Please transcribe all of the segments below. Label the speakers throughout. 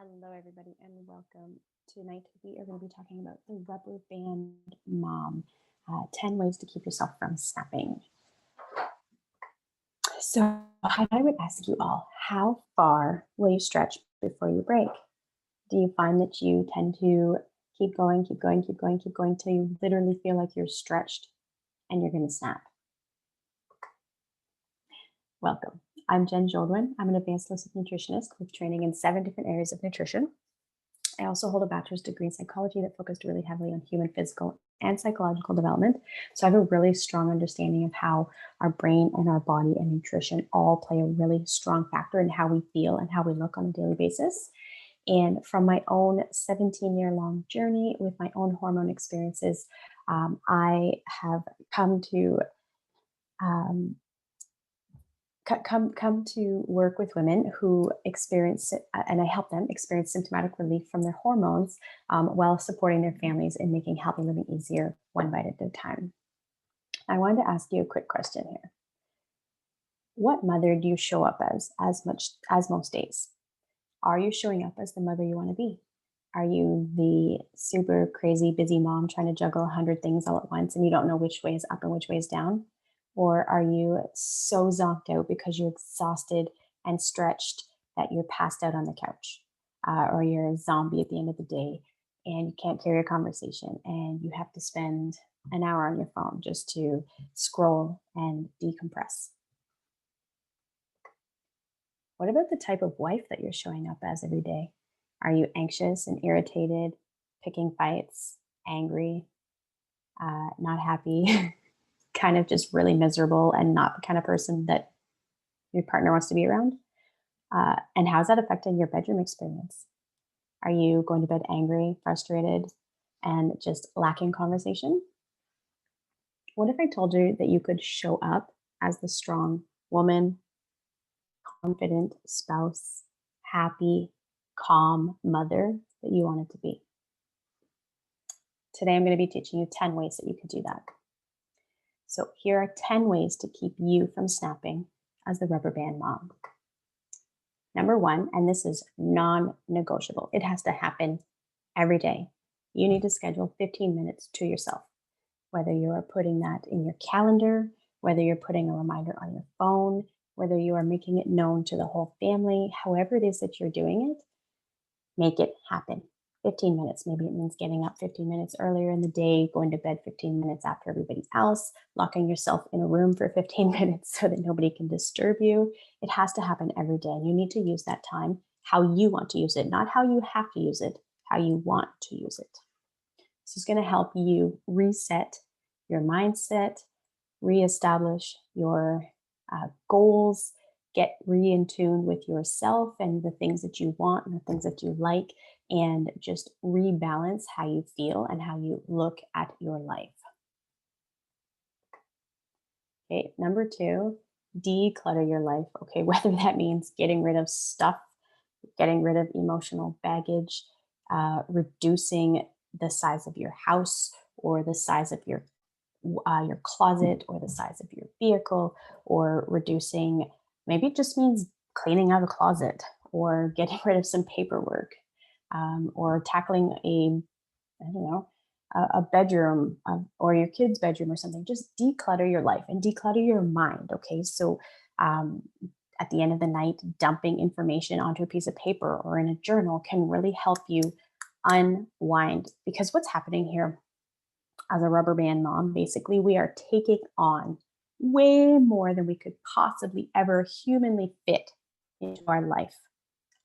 Speaker 1: Hello, everybody, and welcome. Tonight, we are going to be talking about the rubber band mom 10 ways to keep yourself from snapping. So, I would ask you all, how far will you stretch before you break? Do you find that you tend to keep going, keep going, keep going, keep going till you literally feel like you're stretched and you're going to snap? Welcome. I'm Jenn J. I'm an advanced holistic nutritionist with training in 7 different areas of nutrition. I also hold a bachelor's degree in psychology that focused really heavily on human physical and psychological development. So I have a really strong understanding of how our brain and our body and nutrition all play a really strong factor in how we feel and how we look on a daily basis. And from my own 17-year-long journey with my own hormone experiences, I have come to come to work with women who experience, and I help them experience symptomatic relief from their hormones while supporting their families in making healthy living easier, one bite at a time. I wanted to ask you a quick question here. What mother do you show up as much as most days? Are you showing up as the mother you want to be? Are you the super crazy busy mom trying to juggle 100 things all at once and you don't know which way is up and which way is down? Or are you so zonked out because you're exhausted and stretched that you're passed out on the couch? Or you're a zombie at the end of the day and you can't carry a conversation and you have to spend an hour on your phone just to scroll and decompress? What about the type of wife that you're showing up as every day? Are you anxious and irritated, picking fights, angry, not happy? Kind of just really miserable and not the kind of person that your partner wants to be around? And how's that affecting your bedroom experience? Are you going to bed angry, frustrated, and just lacking conversation? What if I told you that you could show up as the strong woman, confident spouse, happy, calm mother that you wanted to be? Today, I'm going to be teaching you 10 ways that you could do that. So here are 10 ways to keep you from snapping as the rubber band mom. Number 1, and this is non-negotiable. It has to happen every day. You need to schedule 15 minutes to yourself, whether you are putting that in your calendar, whether you're putting a reminder on your phone, whether you are making it known to the whole family, however it is that you're doing it, make it happen. 15 minutes. Maybe it means getting up 15 minutes earlier in the day, going to bed 15 minutes after everybody else, locking yourself in a room for 15 minutes so that nobody can disturb you. It has to happen every day. And you need to use that time how you want to use it, not how you have to use it, how you want to use it. This is going to help you reset your mindset, reestablish your goals, get in tune with yourself and the things that you want and the things that you like, and just rebalance how you feel and how you look at your life. Okay, number 2, declutter your life. Okay, whether that means getting rid of stuff, getting rid of emotional baggage, reducing the size of your house or the size of your closet or the size of your vehicle, or reducing, maybe it just means cleaning out a closet or getting rid of some paperwork, or tackling a bedroom or your kid's bedroom or something. Just declutter your life and declutter your mind. Okay, so at the end of the night, dumping information onto a piece of paper or in a journal can really help you unwind, because what's happening here as a rubber band mom, basically, we are taking on way more than we could possibly ever humanly fit into our life.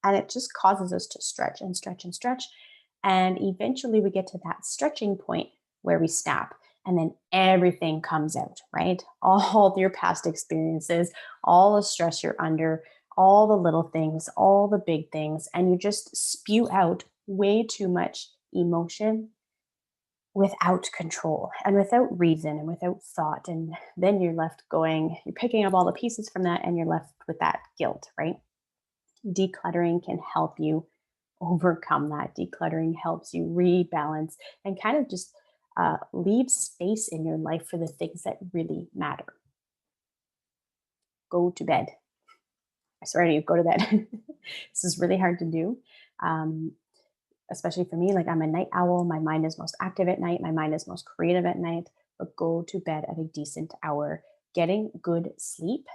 Speaker 1: And it just causes us to stretch and stretch and stretch. And eventually we get to that stretching point where we snap, and then everything comes out, right? All your past experiences, all the stress you're under, all the little things, all the big things, and you just spew out way too much emotion without control and without reason and without thought. And then you're left going, you're picking up all the pieces from that and you're left with that guilt, right? Decluttering can help you overcome that. Decluttering helps you rebalance and kind of just leave space in your life for the things that really matter. Go to bed. I swear to you, go to bed. This is really hard to do. Um, Especially for me, like I'm a night owl. My mind is most active at night. My mind is most creative at night. But go to bed at a decent hour. Getting good sleep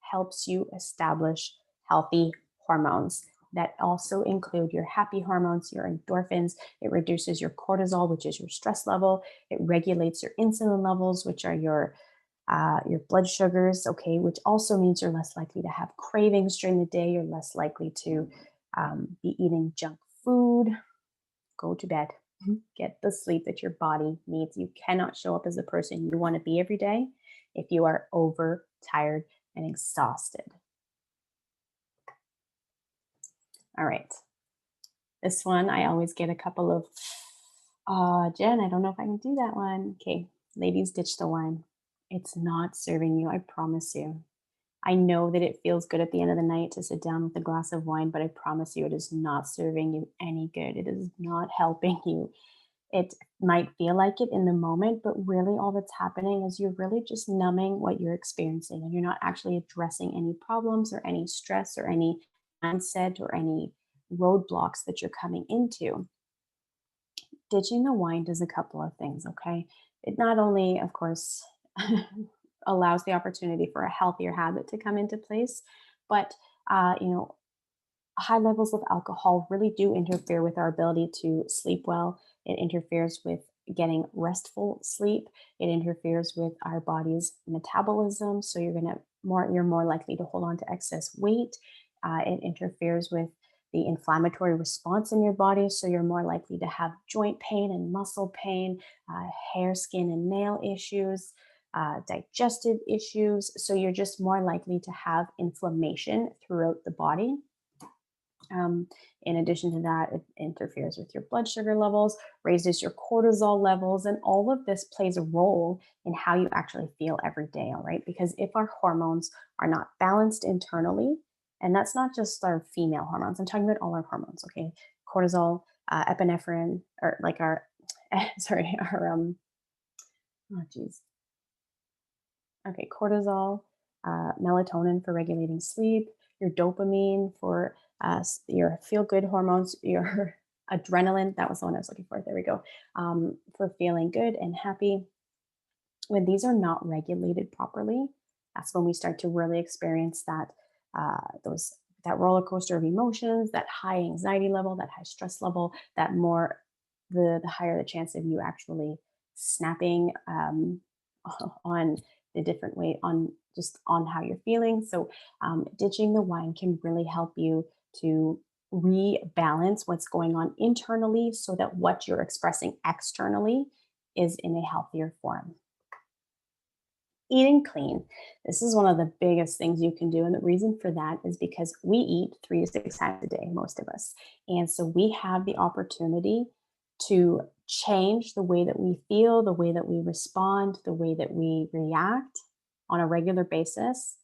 Speaker 1: helps you establish healthy hormones that also include your happy hormones, your endorphins. It reduces your cortisol, which is your stress level. It regulates your insulin levels, which are your blood sugars, okay, which also means you're less likely to have cravings during the day. You're less likely to be eating junk food. Go to bed. Get the sleep that your body needs. You cannot show up as the person you want to be every day if you are overtired and exhausted. All right. This one, I always get a couple of, Jen, I don't know if I can do that one. Okay. Ladies, ditch the wine. It's not serving you. I promise you. I know that it feels good at the end of the night to sit down with a glass of wine, but I promise you it is not serving you any good. It is not helping you. It might feel like it in the moment, but really all that's happening is you're really just numbing what you're experiencing and you're not actually addressing any problems or any stress or any mindset or any roadblocks that you're coming into. Ditching the wine does a couple of things, okay? It not only, of course, allows the opportunity for a healthier habit to come into place, but you know, high levels of alcohol really do interfere with our ability to sleep well. It interferes with getting restful sleep. It interferes with our body's metabolism. So you're more likely to hold on to excess weight. It interferes with the inflammatory response in your body. So you're more likely to have joint pain and muscle pain, hair, skin, and nail issues, digestive issues. So you're just more likely to have inflammation throughout the body. In addition to that, it interferes with your blood sugar levels, raises your cortisol levels, and all of this plays a role in how you actually feel every day, all right? Because if our hormones are not balanced internally, and that's not just our female hormones, I'm talking about all our hormones, okay? Cortisol, epinephrine, or like our, sorry, our, oh geez, okay, cortisol, melatonin for regulating sleep, your dopamine for your feel good hormones, your adrenaline. That was the one I was looking for. There we go. For feeling good and happy. When these are not regulated properly, that's when we start to really experience those that roller coaster of emotions, that high anxiety level, that high stress level, that more the higher the chance of you actually snapping on the different way on just on how you're feeling. So ditching the wine can really help you to rebalance what's going on internally so that what you're expressing externally is in a healthier form. Eating clean. This is one of the biggest things you can do. And the reason for that is because we eat 3 to 6 times a day, most of us. And so we have the opportunity to change the way that we feel, the way that we respond, the way that we react on a regular basis.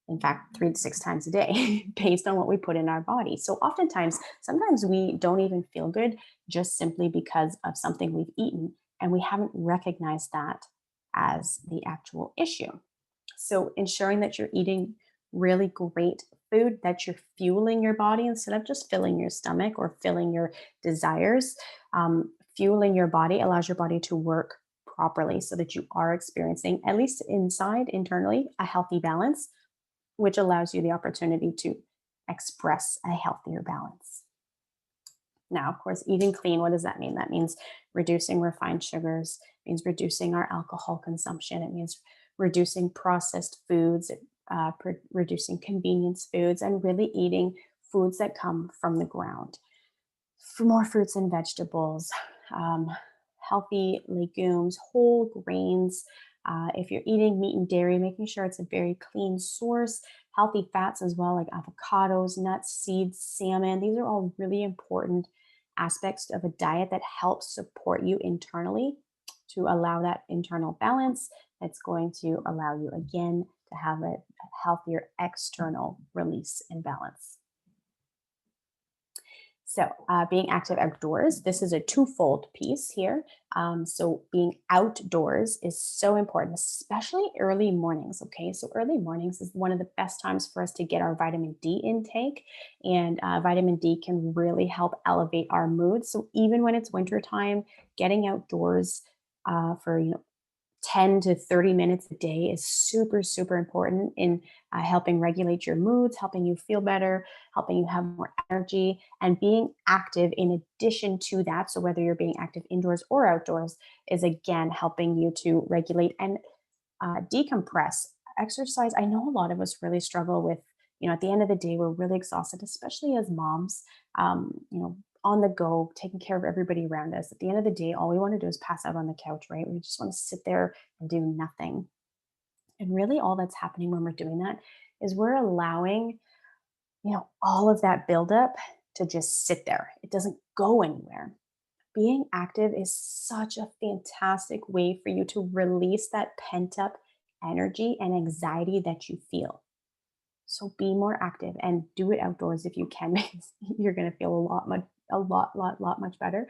Speaker 1: In fact, 3 to 6 times a day based on what we put in our body. So oftentimes, sometimes we don't even feel good just simply because of something we've eaten and we haven't recognized that as the actual issue. So ensuring that you're eating really great food, that you're fueling your body instead of just filling your stomach or filling your desires. Fueling your body allows your body to work properly so that you are experiencing, at least internally, a healthy balance, which allows you the opportunity to express a healthier balance. Now, of course, eating clean, what does that mean? That means reducing refined sugars, it means reducing our alcohol consumption, it means reducing processed foods, reducing convenience foods, and really eating foods that come from the ground. For more fruits and vegetables, um, healthy legumes, whole grains. If you're eating meat and dairy, making sure it's a very clean source. Healthy fats as well, like avocados, nuts, seeds, salmon. These are all really important aspects of a diet that helps support you internally to allow that internal balance that's going to allow you again to have a healthier external release and balance. So, being active outdoors, this is a twofold piece here. So, being outdoors is so important, especially early mornings. Okay. So, early mornings is one of the best times for us to get our vitamin D intake. And vitamin D can really help elevate our mood. So, even when it's wintertime, getting outdoors for 10 to 30 minutes a day is super, super important in helping regulate your moods, helping you feel better, helping you have more energy, and being active in addition to that. So, whether you're being active indoors or outdoors, is again helping you to regulate and decompress. Exercise, I know a lot of us really struggle with, at the end of the day, we're really exhausted, especially as moms, on the go, taking care of everybody around us. At the end of the day, all we want to do is pass out on the couch, right? We just want to sit there and do nothing. And really, all that's happening when we're doing that is we're allowing, all of that buildup to just sit there. It doesn't go anywhere. Being active is such a fantastic way for you to release that pent up energy and anxiety that you feel. So be more active and do it outdoors if you can, because you're going to feel a lot much better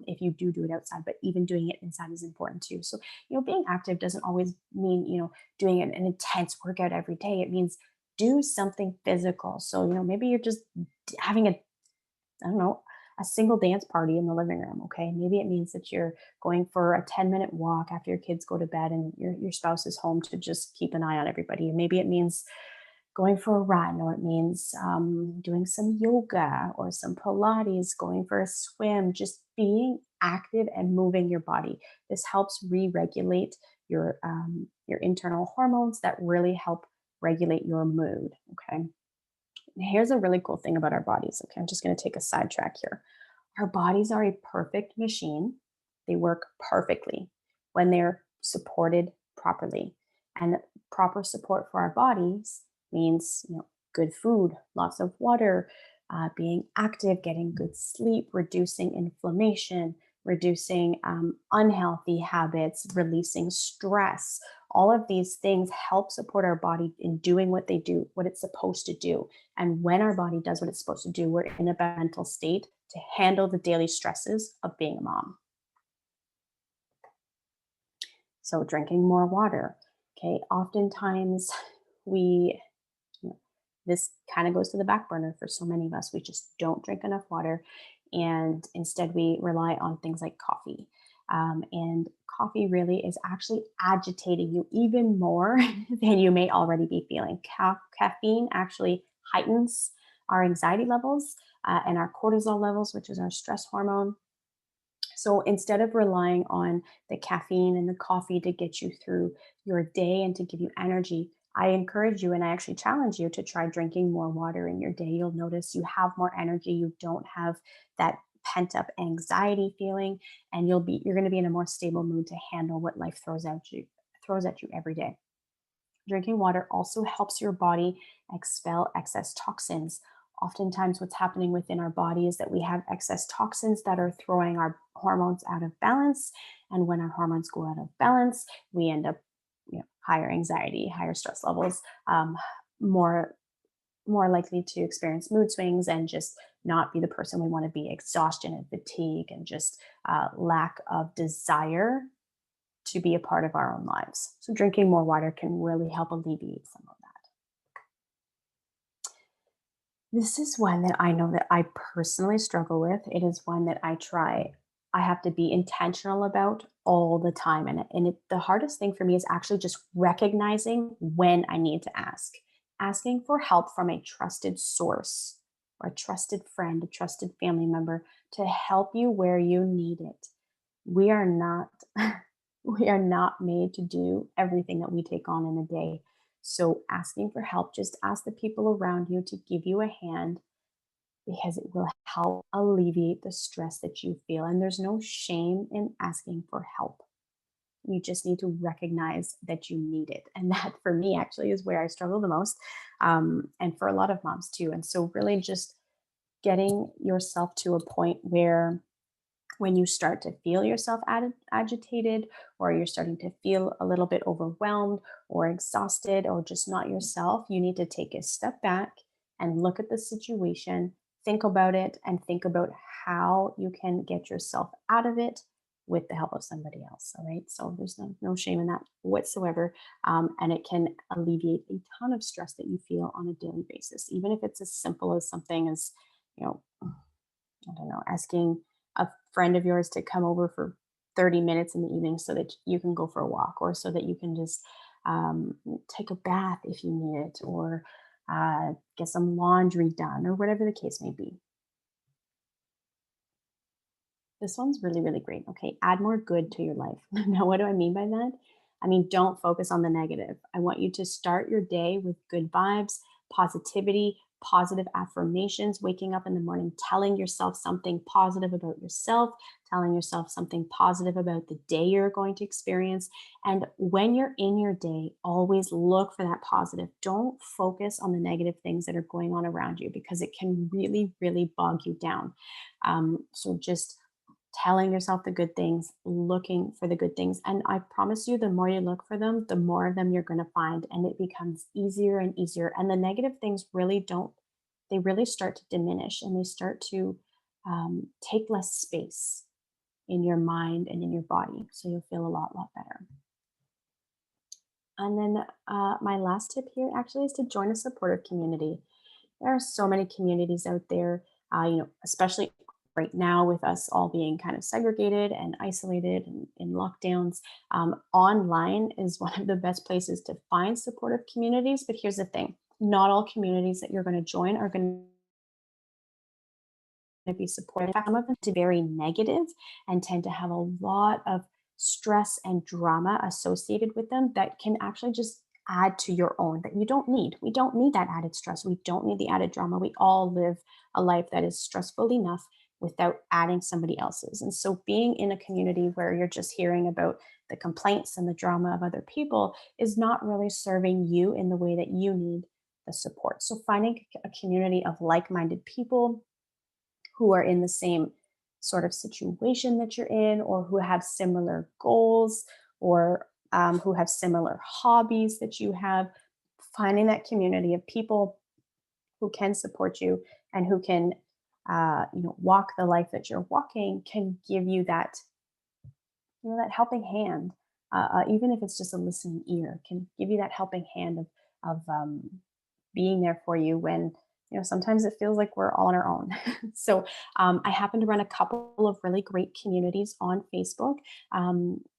Speaker 1: if you do it outside. But even doing it inside is important too. So being active doesn't always mean doing an intense workout every day. It means do something physical. So maybe you're just having I don't know, a single dance party in the living room. Okay. Maybe it means that you're going for a 10-minute walk after your kids go to bed and your spouse is home to just keep an eye on everybody. Maybe it means going for a run, or it means doing some yoga or some Pilates, going for a swim, just being active and moving your body. This helps re-regulate your internal hormones that really help regulate your mood. Okay. Here's a really cool thing about our bodies. Okay, I'm just going to take a sidetrack here. Our bodies are a perfect machine. They work perfectly when they're supported properly. And proper support for our bodies means, good food, lots of water, being active, getting good sleep, reducing inflammation, reducing unhealthy habits, releasing stress. All of these things help support our body in doing what they do, what it's supposed to do. And when our body does what it's supposed to do, we're in a mental state to handle the daily stresses of being a mom. So, drinking more water. Okay, oftentimes we, you know, this kind of goes to the back burner for so many of us. We just don't drink enough water. And instead, we rely on things like coffee. And coffee really is actually agitating you even more than you may already be feeling. Caffeine actually heightens our anxiety levels and our cortisol levels, which is our stress hormone. So instead of relying on the caffeine and the coffee to get you through your day and to give you energy, I encourage you and I actually challenge you to try drinking more water in your day. You'll notice you have more energy. You don't have that pent up anxiety feeling, and you're going to be in a more stable mood to handle what life throws at you every day. Drinking water also helps your body expel excess toxins. Oftentimes, what's happening within our body is that we have excess toxins that are throwing our hormones out of balance. And when our hormones go out of balance, we end up, higher anxiety, higher stress levels, more more likely to experience mood swings and just not be the person we want to be, exhaustion and fatigue, and just lack of desire to be a part of our own lives. So drinking more water can really help alleviate some of that. This is one that I know that I personally struggle with. It is one that I have to be intentional about all the time. The hardest thing for me is actually just recognizing when I need to ask. Asking for help from a trusted source or a trusted friend, a trusted family member to help you where you need it. We are not we are not made to do everything that we take on in a day. So asking for help, just ask the people around you to give you a hand, because it will help alleviate the stress that you feel. And there's no shame in asking for help. You just need to recognize that you need it. And that for me actually is where I struggle the most. And for a lot of moms too. And so really just getting yourself to a point where when you start to feel yourself agitated, or you're starting to feel a little bit overwhelmed or exhausted or just not yourself, you need to take a step back and look at the situation, think about it and think about how you can get yourself out of it with the help of somebody else. All right. So there's no shame in that whatsoever. And it can alleviate a ton of stress that you feel on a daily basis, even if it's as simple as something as, you know, I don't know, asking a friend of yours to come over for 30 minutes in the evening so that you can go for a walk, or so that you can just take a bath if you need it, or get some laundry done, or whatever the case may be. This one's really, really great. Okay. Add more good to your life. Now, what do I mean by that? I mean, don't focus on the negative. I want you to start your day with good vibes, positivity, positive affirmations, waking up in the morning, telling yourself something positive about yourself, telling yourself something positive about the day you're going to experience. And when you're in your day, always look for that positive. Don't focus on the negative things that are going on around you, because it can really, really bog you down. So just telling yourself the good things, looking for the good things. And I promise you, the more you look for them, the more of them you're going to find. And it becomes easier and easier. And the negative things really don't, they really start to diminish, and they start to take less space in your mind and in your body. So you'll feel a lot better. And then my last tip here actually is to join a supportive community. There are so many communities out there, especially right now with us all being kind of segregated and isolated and in lockdowns. Online is one of the best places to find supportive communities. But here's the thing, not all communities that you're going to join are going to be supportive. In fact, some of them are very negative and tend to have a lot of stress and drama associated with them that can actually just add to your own, that you don't need. We don't need that added stress. We don't need the added drama. We all live a life that is stressful enough without adding somebody else's. And so being in a community where you're just hearing about the complaints and the drama of other people is not really serving you in the way that you need the support. So finding a community of like-minded people who are in the same sort of situation that you're in, or who have similar goals, or who have similar hobbies that you have. Finding that community of people who can support you and who can, walk the life that you're walking, can give you that, that helping hand. Even if it's just a listening ear, can give you that helping hand of being there for you when sometimes it feels like we're all on our own. So I happen to run a couple of really great communities on Facebook.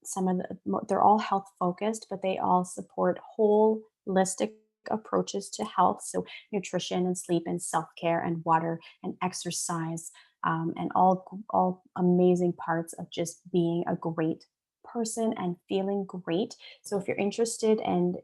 Speaker 1: Some of they're all health focused, but they all support holistic approaches to health, so nutrition and sleep and self-care and water and exercise, and all amazing parts of just being a great person and feeling great. So if you're interested and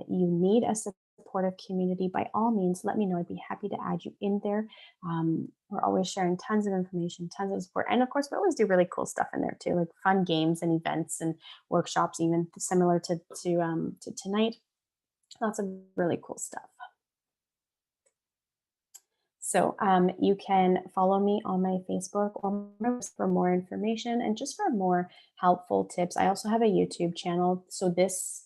Speaker 1: you need a supportive community, by all means, let me know. I'd be happy to add you in there. We're always sharing tons of information, tons of support. And of course, we always do really cool stuff in there too, like fun games and events and workshops, even similar to tonight. Lots of really cool stuff. So you can follow me on my Facebook or for more information and just for more helpful tips. I also have a YouTube channel. So this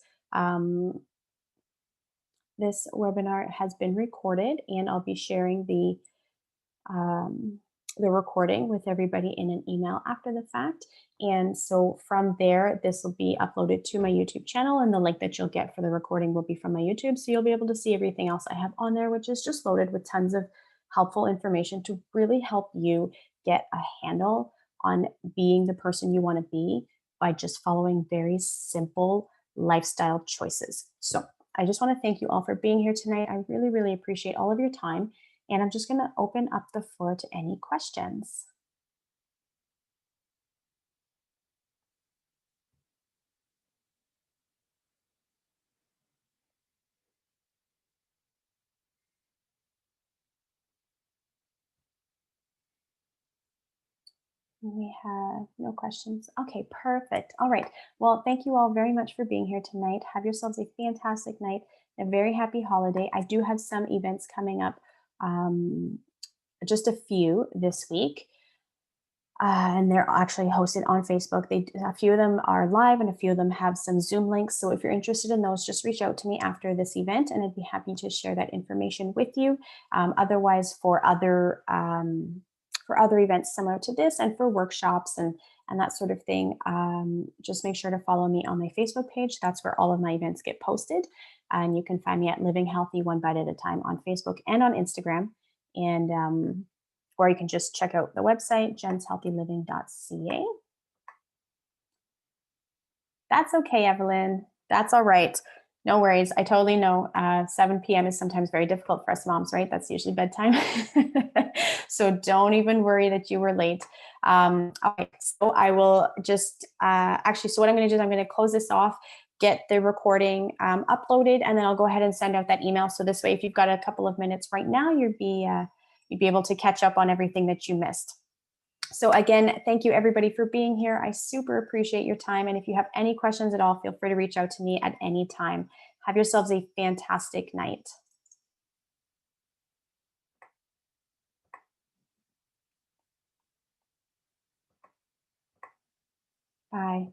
Speaker 1: webinar has been recorded, and I'll be sharing the recording with everybody in an email after the fact. And so from there, this will be uploaded to my YouTube channel, and the link that you'll get for the recording will be from my YouTube. So you'll be able to see everything else I have on there, which is just loaded with tons of helpful information to really help you get a handle on being the person you want to be by just following very simple lifestyle choices. So I just want to thank you all for being here tonight. I really, really appreciate all of your time. And I'm just going to open up the floor to any questions. We have no questions. Okay, perfect. All right. Well, thank you all very much for being here tonight. Have yourselves a fantastic night, a very happy holiday. I do have some events coming up, just a few this week. and they're actually hosted on Facebook. A few of them are live and a few of them have some Zoom links. So if you're interested in those, just reach out to me after this event and I'd be happy to share that information with you. Otherwise, for other events similar to this and for workshops and that sort of thing, just make sure to follow me on my Facebook page. That's where all of my events get posted. And you can find me at Living Healthy One Bite at a Time on Facebook and on Instagram. And or you can just check out the website, jenshealthyliving.ca. That's okay, Evelyn. That's all right. No worries. I totally know 7 p.m. is sometimes very difficult for us moms, right? That's usually bedtime. So don't even worry that you were late. All right. So I will just so what I'm going to do is I'm going to close this off, get the recording uploaded, and then I'll go ahead and send out that email. So this way, if you've got a couple of minutes right now, you'd be able to catch up on everything that you missed. So again, thank you everybody for being here. I super appreciate your time. And if you have any questions at all, feel free to reach out to me at any time. Have yourselves a fantastic night. Bye.